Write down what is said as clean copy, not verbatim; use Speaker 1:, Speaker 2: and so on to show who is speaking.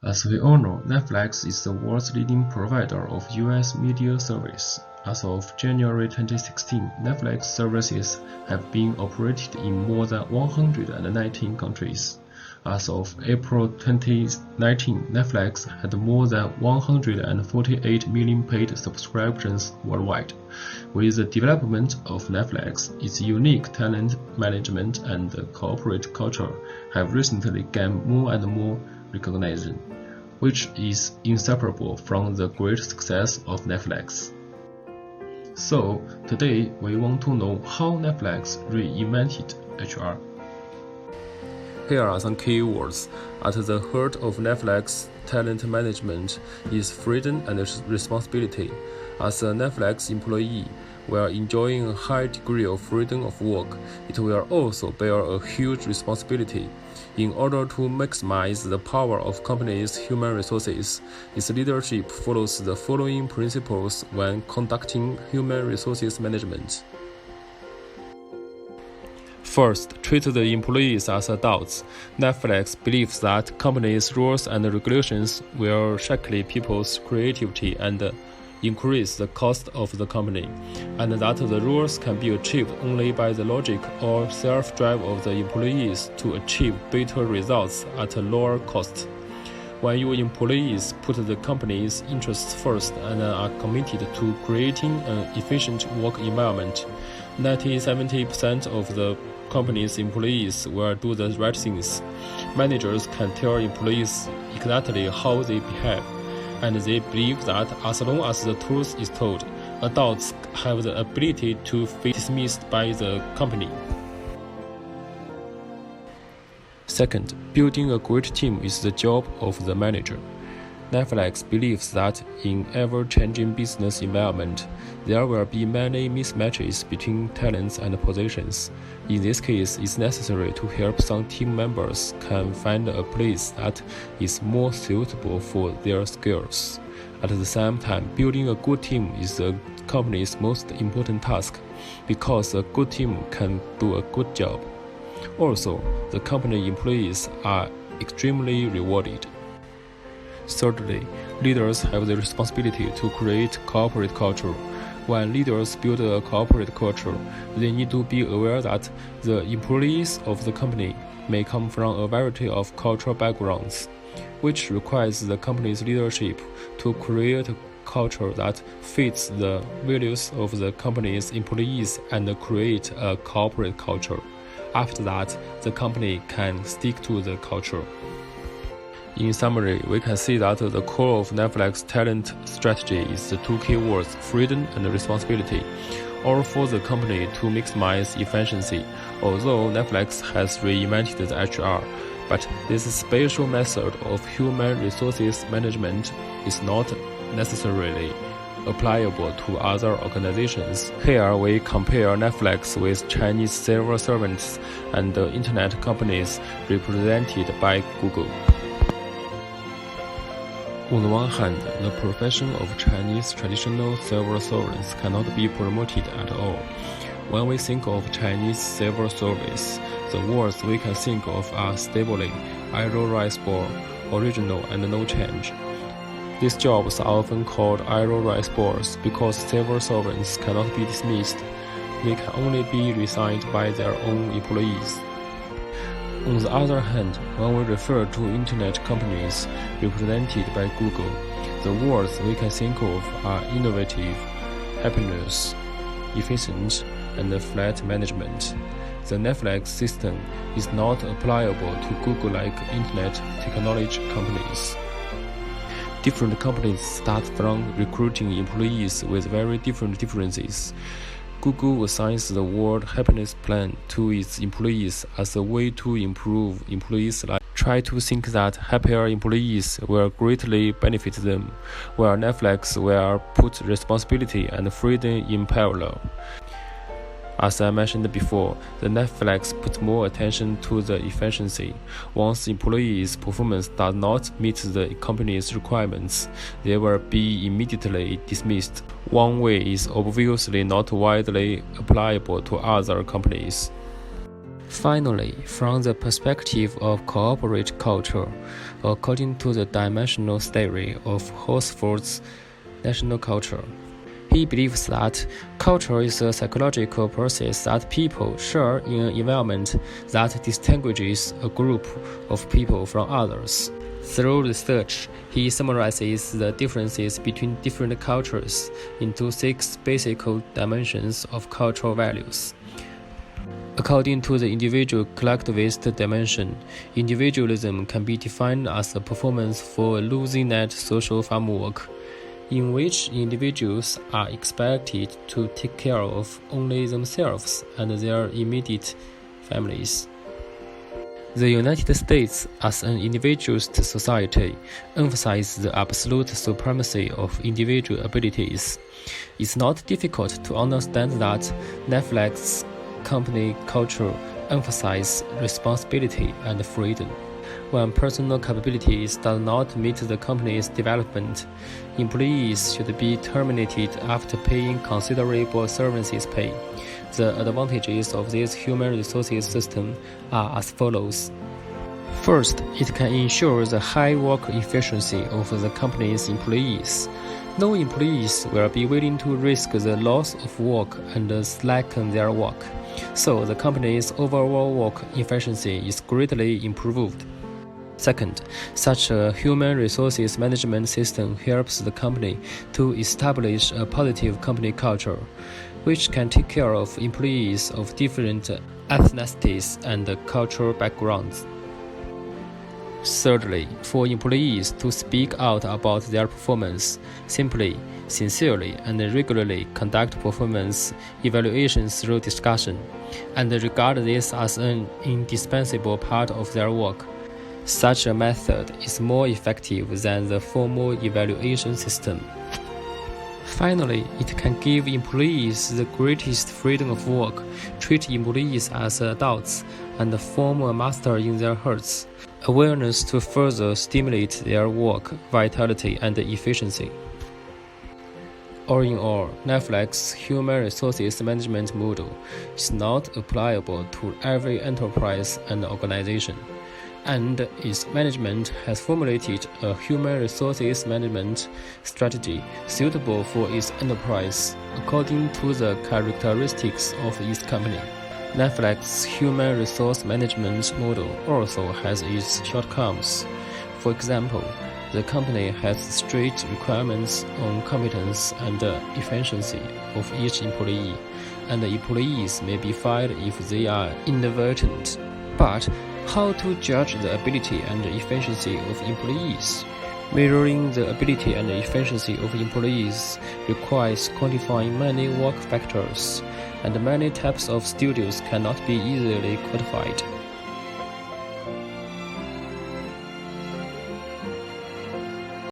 Speaker 1: As we all know, Netflix is the world's leading provider of US media service. As of January 2016, Netflix services have been operated in more than 119 countries. As of April 2019, Netflix had more than 148 million paid subscriptions worldwide. With the development of Netflix, its unique talent management and corporate culture have recently gained more and more recognition, which is inseparable from the great success of Netflix. So, today we want to know how Netflix reinvented HR.
Speaker 2: Here are some key words. At the heart of Netflix talent management is freedom and responsibility. As a Netflix employee, while enjoying a high degree of freedom of work, it will also bear a huge responsibility. In order to maximize the power of company's human resources, its leadership follows the following principles when conducting human resources management. First, treat the employees as adults. Netflix believes that companies' rules and regulations will shackle people's creativity and increase the cost of the company, and that the rules can be achieved only by the logic or self-drive of the employees to achieve better results at a lower cost. When your employees put the company's interests first and are committed to creating an efficient work environment, 90–70% of the company's employees will do the right things. Managers can tell employees exactly how they behave, and they believe that as long as the truth is told, adults have the ability to be dismissed by the company. Second, building a great team is the job of the manager. Netflix believes that in ever-changing business environment, there will be many mismatches between talents and positions. In this case, it's necessary to help some team members can find a place that is more suitable for their skills. At the same time, building a good team is the company's most important task, because a good team can do a good job. Also, the company employees are extremely rewarded. Thirdly, leaders have the responsibility to create corporate culture. When leaders build a corporate culture, they need to be aware that the employees of the company may come from a variety of cultural backgrounds, which requires the company's leadership to create a culture that fits the values of the company's employees and create a corporate culture. After that, the company can stick to the culture. In summary, we can see that the core of Netflix talent strategy is the two key words, freedom and responsibility, all for the company to maximize efficiency. Although Netflix has reinvented the HR, but this special method of human resources management is not necessarily applicable to other organizations. Here we compare Netflix with Chinese civil servants and internet companies represented by Google. On the one hand, the profession of Chinese traditional civil servants cannot be promoted at all. When we think of Chinese civil service, the words we can think of are stably, irreversible, original, and no change. These jobs are often called irreversibles because civil servants cannot be dismissed. They can only be resigned by their own employees. On the other hand, when we refer to internet companies represented by Google, the words we can think of are innovative, happiness, efficient, and flat management. The Netflix system is not applicable to Google-like internet technology companies. Different companies start from recruiting employees with very different differences. Google assigns the World Happiness Plan to its employees as a way to improve employees' lives. Try to think that happier employees will greatly benefit them, while Netflix will put responsibility and freedom in parallel. As I mentioned before, the Netflix puts more attention to the efficiency. Once employees' performance does not meet the company's requirements, they will be immediately dismissed. One way is obviously not widely applicable to other companies. Finally, from the perspective of corporate culture, according to the dimensional theory of Horsford's national culture, he believes that culture is a psychological process that people share in an environment that distinguishes a group of people from others. Through research, he summarizes the differences between different cultures into 6 basic dimensions of cultural values. According to the individual collectivist dimension, individualism can be defined as a performance for a loosely net social framework, in which individuals are expected to take care of only themselves and their immediate families. The United States, as an individualist society, emphasizes the absolute supremacy of individual abilities. It's not difficult to understand that Netflix's company culture emphasizes responsibility and freedom. When personal capabilities do not meet the company's development, employees should be terminated after paying considerable severance pay. The advantages of this human resources system are as follows. First, it can ensure the high work efficiency of the company's employees. No employees will be willing to risk the loss of work and slacken their work, so the company's overall work efficiency is greatly improved. Second, such a human resources management system helps the company to establish a positive company culture, which can take care of employees of different ethnicities and cultural backgrounds. Thirdly, for employees to speak out about their performance, simply, sincerely, and regularly conduct performance evaluations through discussion, and regard this as an indispensable part of their work. Such a method is more effective than the formal evaluation system. Finally, it can give employees the greatest freedom of work, treat employees as adults, and form a master in their hearts, awareness to further stimulate their work, vitality, and efficiency. All in all, Netflix's human resources management model is not applicable to every enterprise and organization, and its management has formulated a human resources management strategy suitable for its enterprise according to the characteristics of its company. Netflix's human resource management model also has its shortcomings. For example, the company has strict requirements on competence and efficiency of each employee, and employees may be fired if they are inadvertent. But how to judge the ability and efficiency of employees? Measuring the ability and efficiency of employees requires quantifying many work factors, and many types of studios cannot be easily quantified.